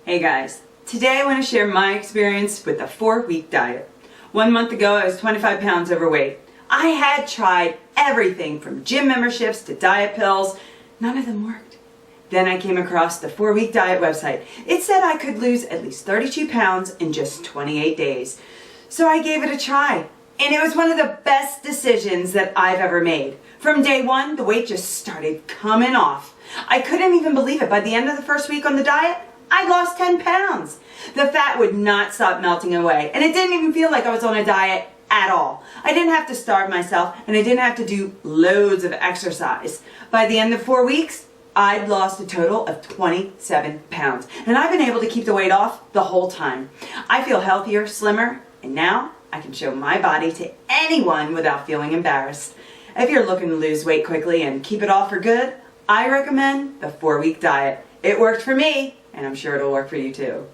Hey guys, today I want to share my experience with the 4-week diet. 1 month ago I was 25 pounds overweight. I had tried everything from gym memberships to diet pills. None of them worked. Then I came across the 4-week diet website. It said I could lose at least 32 pounds in just 28 days. So I gave it a try. And it was one of the best decisions that I've ever made. From day one, the weight just started coming off. I couldn't even believe it. By the end of the first week on the diet, I lost 10 pounds. The fat would not stop melting away, and it didn't even feel like I was on a diet at all. I didn't have to starve myself, and I didn't have to do loads of exercise. By the end of 4 weeks, I'd lost a total of 27 pounds, and I've been able to keep the weight off the whole time. I feel healthier, slimmer, and now I can show my body to anyone without feeling embarrassed. If you're looking to lose weight quickly and keep it off for good, I recommend the 4-week diet. It worked for me, and I'm sure it'll work for you too.